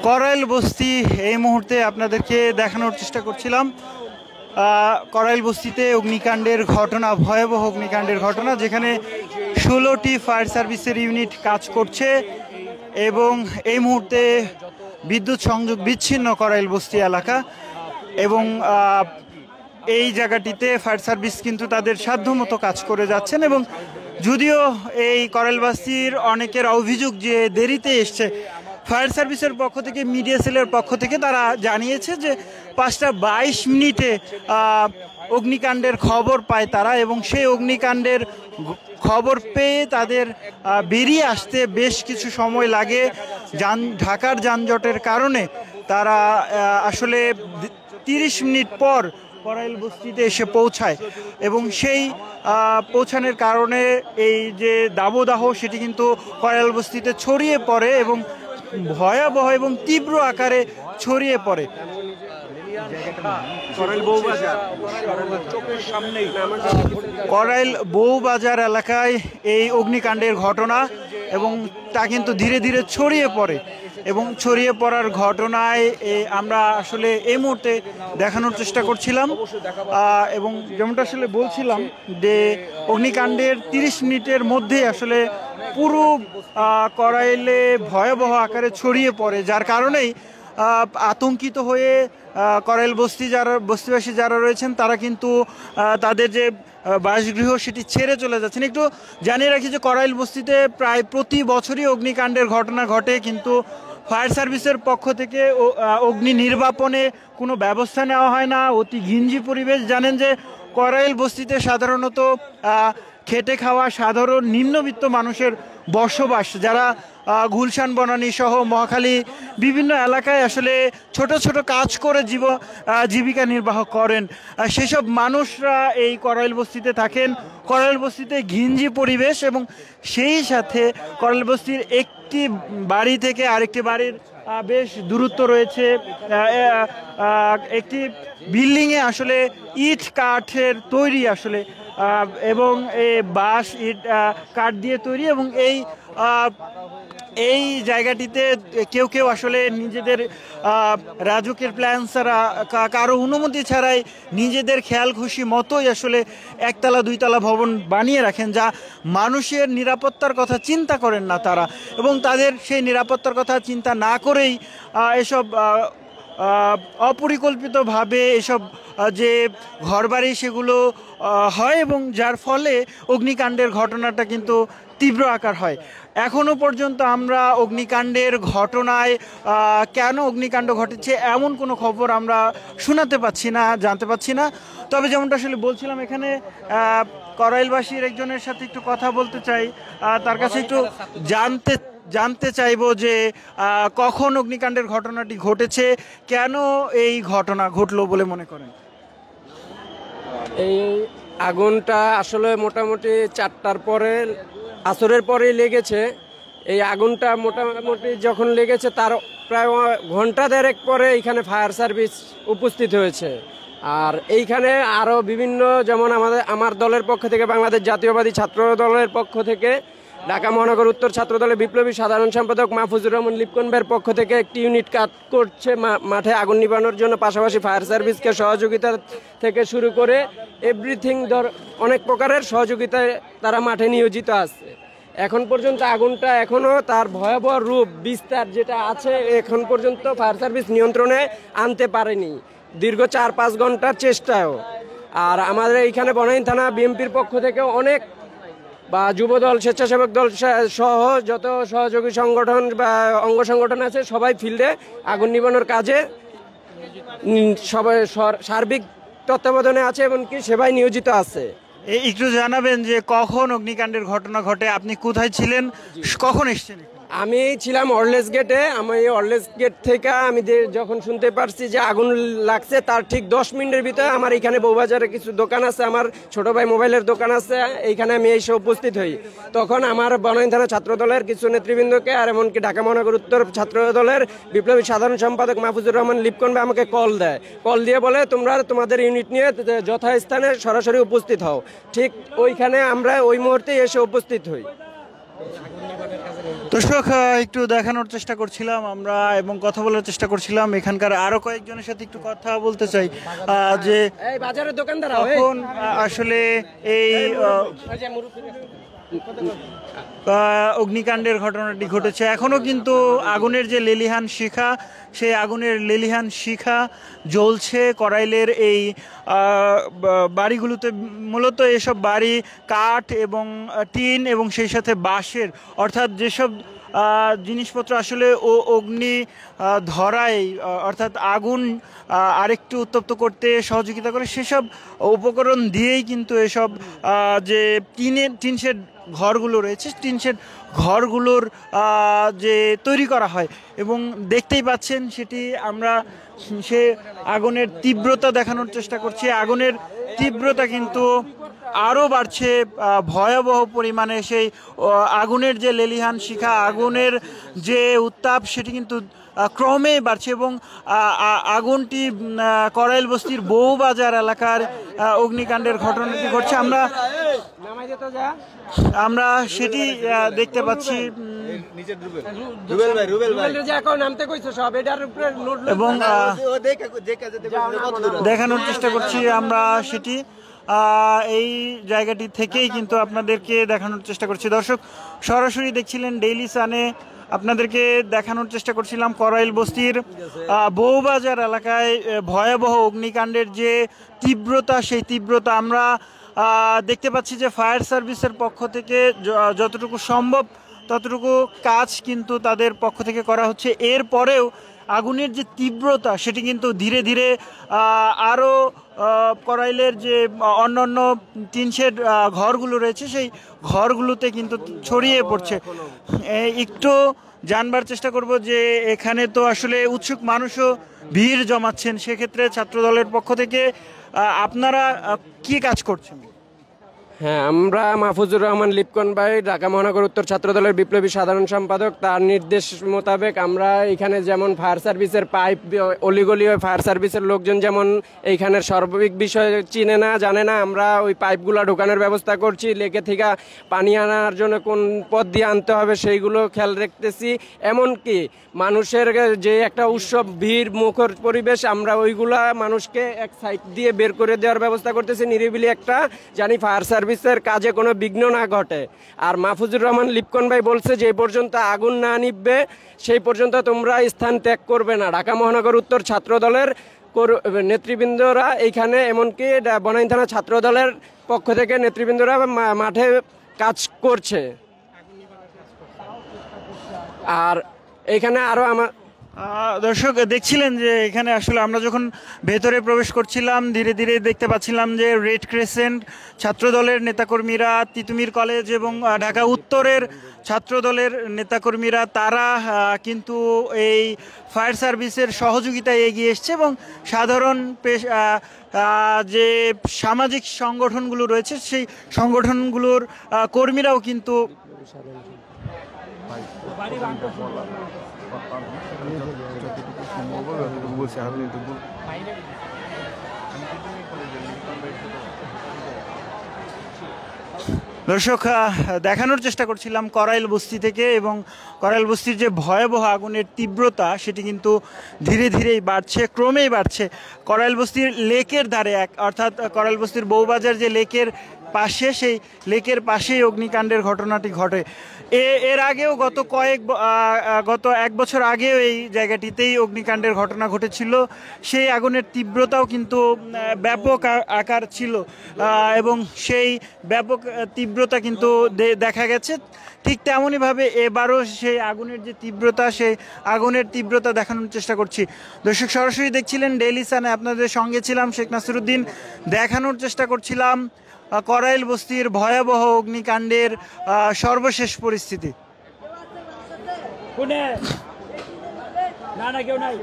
করাইল বস্তি এই মুহূর্তে আপনাদেরকে দেখানোর চেষ্টা করছিলাম। করাইল বস্তিতে অগ্নিকাণ্ডের ঘটনা, ভয়াবহ অগ্নিকাণ্ডের ঘটনা, যেখানে 16টি ফায়ার সার্ভিসের ইউনিট কাজ করছে এবং এই মুহূর্তে বিদ্যুৎ সংযোগ বিচ্ছিন্ন করাইল বস্তি এলাকা। এবং এই জায়গাটিতে ফায়ার সার্ভিস কিন্তু তাদের সাধ্যমতো কাজ করে যাচ্ছেন। এবং যদিও এই করাইল বস্তির অনেকের অভিযোগ যে দেরিতে এসছে, ফায়ার সার্ভিসের পক্ষ থেকে, মিডিয়া সেলের পক্ষ থেকে তারা জানিয়েছে যে 5টা 22 অগ্নিকাণ্ডের খবর পায় তারা, এবং সেই অগ্নিকাণ্ডের খবর পেয়ে তাদের বেরিয়ে আসতে বেশ কিছু সময় লাগে। ঢাকার যানজটের কারণে তারা আসলে 30 মিনিট পর করাইল বস্তিতে এসে পৌঁছায়, এবং সেই পৌঁছানোর কারণে এই যে দাবদাহ সেটি কিন্তু করাইল বস্তিতে ছড়িয়ে পড়ে এবং ভয়াবহ এবং তীব্র আকারে ছড়িয়ে পড়ে। করাইল বউবাজার এলাকায় এই অগ্নিকাণ্ডের ঘটনা, এবং তা কিন্তু ধীরে ধীরে ছড়িয়ে পড়ে, এবং ছড়িয়ে পড়ার ঘটনায় আমরা আসলে এই মুহূর্তে দেখানোর চেষ্টা করছিলাম। এবং যেমনটা আসলে বলছিলাম যে অগ্নিকাণ্ডের 30 মিনিটের মধ্যে আসলে পুরো করাইলে ভয়াবহ আকারে ছড়িয়ে পড়ে, যার কারণেই আতঙ্কিত হয়ে করাইল বস্তিবাসী যারা রয়েছেন তারা কিন্তু তাদের যে বাসগৃহ সেটি ছেড়ে চলে যাচ্ছেন। একটু জানিয়ে রাখি যে করাইল বস্তিতে প্রায় প্রতি বছরই অগ্নিকাণ্ডের ঘটনা ঘটে, কিন্তু ফায়ার সার্ভিসের পক্ষ থেকে অগ্নি নির্বাপনে কোনো ব্যবস্থা নেওয়া হয় না। অতি ঘিঞ্জি পরিবেশ। জানেন যে করাইল বস্তিতে সাধারণত খেটে খাওয়া সাধারণ নিম্নবিত্ত মানুষের বসবাস, যারা গুলশান বনানী সহ মহাখালী বিভিন্ন এলাকায় আসলে ছোট ছোট কাজ করে জীবিকা নির্বাহ করেন, সেসব মানুষরা এই করাইল বস্তিতে থাকেন। করাইল বস্তিতে ঘিঞ্জি পরিবেশ, এবং সেই সাথে করাইল বস্তির একটি বাড়ি থেকে আরেকটি বাড়ির বেশ দূরত্ব রয়েছে। একটি বিল্ডিংয়ে আসলে ইট কাঠের তৈরি আসলে, এবং বাঁশ ইট কাঠ দিয়ে তৈরি, এবং এই জায়গাটিতে কেউ কেউ আসলে নিজেদের রাজুকের প্ল্যান ছাড়া, কারো অনুমতি ছাড়াই নিজেদের খেয়াল খুশি মতোই আসলে একতলা 2তলা ভবন বানিয়ে রাখেন, যা মানুষের নিরাপত্তার কথা চিন্তা করেন না তারা। এবং তাদের সেই নিরাপত্তার কথা চিন্তা না করেই এসব অপরিকল্পিতভাবে এসব যে ঘরবাড়ি সেগুলো হয়, এবং যার ফলে অগ্নিকাণ্ডের ঘটনাটা কিন্তু তীব্র আকার হয়। এখনও পর্যন্ত আমরা অগ্নিকাণ্ডের ঘটনায় কেন অগ্নিকাণ্ড ঘটেছে এমন কোনো খবর আমরা শোনাতে পাচ্ছি না, জানতে পাচ্ছি না। তবে যেমনটা আসলে বলছিলাম, এখানে করাইলবাসীর একজনের সাথে একটু কথা বলতে চাই, তার কাছে একটু জানতে চাইবো যে কখন অগ্নিকাণ্ডের ঘটনাটি ঘটেছে, কেন এই ঘটনা ঘটলো বলে মনে করেন? এই আগুনটা আসলে মোটামুটি 4টার পরে, আসরের পরেই লেগেছে। এই আগুনটা মোটামুটি যখন লেগেছে তার প্রায় ঘন্টা দেড়েক পরে এখানে ফায়ার সার্ভিস উপস্থিত হয়েছে। আর এইখানে আরও বিভিন্ন, যেমন আমার দলের পক্ষ থেকে, বাংলাদেশ জাতীয়বাদী ছাত্র দলের পক্ষ থেকে, ঢাকা মহানগর উত্তর ছাত্র দলের বিপ্লবী সাধারণ সম্পাদক মাহফুজুর রহমান লিপকন ভাইয়ের পক্ষ থেকে একটি ইউনিট কাজ করছে মাঠে আগুন নিবানোর জন্য। পাশাপাশি ফায়ার সার্ভিসকে সহযোগিতা থেকে শুরু করে এভরিথিং অনেক প্রকারের সহযোগিতায় তারা মাঠে নিয়োজিত আছে। এখন পর্যন্ত আগুনটা এখনও তার ভয়াবহ রূপ বিস্তার যেটা আছে, এখন পর্যন্ত ফায়ার সার্ভিস নিয়ন্ত্রণে আনতে পারেনি, দীর্ঘ 4-5 ঘন্টার চেষ্টায়ও। আর আমাদের এইখানে বনানী থানা বিএমপির পক্ষ থেকে অনেক বা যুবদল, স্বেচ্ছাসেবক দল সহ যত সহযোগী সংগঠন বা অঙ্গ সংগঠন আছে সবাই ফিল্ডে আগুন নিবানোর কাজে সবাই সার্বিক তত্ত্বাবধানে আছে, এমনকি সেবায় নিয়োজিত আছে। একটু জানাবেন যে কখন অগ্নিকাণ্ডের ঘটনা ঘটে, আপনি কোথায় ছিলেন, কখন এসেছেন? আমি ছিলাম অরলেস গেটে। আমি অরলেস গেট থেকে আমি যখন শুনতে পারছি যে আগুন লাগছে, তার ঠিক 10 মিনিটের ভিতরে আমার এখানে বউবাজারে কিছু দোকান আছে, আমার ছোট ভাই মোবাইলের দোকান আছে, এইখানে আমি এসে উপস্থিত হই। তখন আমার বনানী থানা ছাত্র দলের কিছু নেতৃবৃন্দকে, আর এমনকি ঢাকা মহানগর উত্তর ছাত্র দলের বিপ্লবী সাধারণ সম্পাদক মাহফুজুর রহমান লিপকন ভাই আমাকে কল দেয়। কল দিয়ে বলে, তোমরা তোমাদের ইউনিট নিয়ে যথাস্থানে সরাসরি উপস্থিত হও। ঠিক ওইখানে আমরা ওই মুহূর্তে এসে উপস্থিত হই। তো দর্শক একটু দেখানোর চেষ্টা করছিলাম আমরা এবং কথা বলার চেষ্টা করছিলাম এখানকার আরো কয়েকজনের সাথে একটু কথা বলতে চাই যে এই বাজারের দোকানদার এখন আসলে এই অগ্নিকাণ্ডের ঘটনাটি ঘটেছে। এখনো কিন্তু আগুনের যে লেলিহান শিখা, সেই আগুনের লেলিহান শিখা জ্বলছে করাইলের এই বাড়িগুলোতে। মূলত এসব বাড়ি কাঠ এবং টিন এবং সেই সাথে বাঁশের, অর্থাৎ যেসব জিনিসপত্র আসলে অগ্নি ধরায় অর্থাৎ আগুন আরেকটু উত্তপ্ত করতে সহযোগিতা করে, সেসব উপকরণ দিয়েই কিন্তু এসব যে টিন শেড ঘরগুলো রয়েছে, টিন শেড ঘরগুলোর যে তৈরি করা হয়। এবং দেখতেই পাচ্ছেন সেটি আমরা সে আগুনের তীব্রতা দেখানোর চেষ্টা করছি। আগুনের তীব্রতা কিন্তু আরও বাড়ছে ভয়াবহ পরিমাণে। সেই আগুনের যে লেলিহান শিখা, আগুনের যে উত্তাপ, সেটি কিন্তু ক্রমে বাড়ছে এবং আগুনটি করাইল বস্তির বউবাজার এলাকার অগ্নিকাণ্ডের ঘটনাটি ঘটছে। আমরা সেটি দেখতে পাচ্ছি এবং দেখানোর চেষ্টা করছি আমরা সেটি এই জায়গাটি থেকেই কিন্তু আপনাদেরকে দেখানোর চেষ্টা করছি। দর্শক সরাসরি দেখছিলেন ডেইলি সানে, আপনাদেরকে দেখানোর চেষ্টা করছিলাম করাইল বস্তির বউবাজার এলাকায় ভয়াবহ অগ্নিকাণ্ডের যে তীব্রতা, সেই তীব্রতা আমরা দেখতে পাচ্ছি যে ফায়ার সার্ভিসের পক্ষ থেকে যতটুকু সম্ভব ততটুকু কাজ কিন্তু তাদের পক্ষ থেকে করা হচ্ছে। এরপরেও আগুনের যে তীব্রতা, সেটি কিন্তু ধীরে ধীরে আরও করাইলের যে অন্যান্য টিন শেড ঘরগুলো রয়েছে, সেই ঘরগুলোতে কিন্তু ছড়িয়ে পড়ছে। একটু জানবার চেষ্টা করব যে এখানে তো আসলে উৎসুক মানুষও ভিড় জমাচ্ছেন, সেক্ষেত্রে ছাত্রদলের পক্ষ থেকে আপনারা কি কাজ করছেন? হ্যাঁ, আমরা মাহফুজুর রহমান লিপকন ভাই, ঢাকা মহানগর উত্তর ছাত্রদলের বিপ্লবী সাধারণ সম্পাদক, তার নির্দেশ মোতাবেক আমরা এখানে যেমন ফায়ার সার্ভিসের পাইপ অলিগলি ফায়ার সার্ভিসের লোকজন যেমন এইখানের সর্বাধিক বিষয় চিনে না জানে না, আমরা ওই পাইপগুলো ঢোকানোর ব্যবস্থা করছি। লেকে থেকে পানি আনার জন্য কোন পথ দিয়ে আনতে হবে সেইগুলো খেয়াল রাখতেছি। এমনকি মানুষের যে একটা উৎসব ভিড় মুখর পরিবেশ, আমরা ওইগুলা মানুষকে এক সাইড দিয়ে বের করে দেওয়ার ব্যবস্থা করতেছি নিরিবিলি একটা, জানি ফায়ার সার্ভিসের কাজে কোনো বিঘ্ন না ঘটে। আর মাহফুজুর রহমান লিপকন ভাই বলছে যে পর্যন্ত আগুন না নিববে সেই পর্যন্ত তোমরা স্থান ত্যাগ করবে না। ঢাকা মহানগর উত্তর ছাত্রদলের নেতৃবৃন্দরা এইখানে, এমনকি বনাইন থানা ছাত্রদলের পক্ষ থেকে নেতৃবৃন্দরা মাঠে কাজ করছে। আর এইখানে আরও দর্শক দেখছিলেন যে এখানে আসলে আমরা যখন ভেতরে প্রবেশ করছিলাম ধীরে ধীরে দেখতে পাচ্ছিলাম যে রেড ক্রিসেন্ট ছাত্রদলের নেতাকর্মীরা, তিতুমির কলেজ এবং ঢাকা উত্তরের ছাত্রদলের নেতাকর্মীরা, তারা কিন্তু এই ফায়ার সার্ভিসের সহযোগিতায় এগিয়ে এসছে এবং সাধারণ যে সামাজিক সংগঠনগুলো রয়েছে সেই সংগঠনগুলোর কর্মীরাও কিন্তু দর্শক দেখানোর চেষ্টা করছিলাম করাইল বস্তি থেকে, এবং করাইল বস্তির যে ভয়াবহ আগুনের তীব্রতা সেটি কিন্তু ধীরে ধীরেই বাড়ছে, ক্রমেই বাড়ছে। করাইল বস্তির লেকের ধারে অর্থাৎ করাইল বস্তির বউবাজার যে লেকের পাশে, সেই লেকের পাশেই অগ্নিকাণ্ডের ঘটনাটি ঘটে। এর আগেও গত এক বছর আগেও এই জায়গাটিতেই অগ্নিকাণ্ডের ঘটনা ঘটেছিল। সেই আগুনের তীব্রতাও কিন্তু ব্যাপক আকার ছিল এবং সেই ব্যাপক তীব্রতা কিন্তু দেখা গেছে। ঠিক তেমনইভাবে এবারও সেই আগুনের যে তীব্রতা, সেই আগুনের তীব্রতা দেখানোর চেষ্টা করছি। দর্শক সরাসরি দেখছিলেন ডেইলি সানে, আপনাদের সঙ্গে ছিলাম শেখ নাসিরউদ্দিন। দেখানোর চেষ্টা করছিলাম করাইল বস্তির ভয়াবহ অগ্নিকাণ্ডের সর্বশেষ পরিস্থিতি। না কেউ নাই।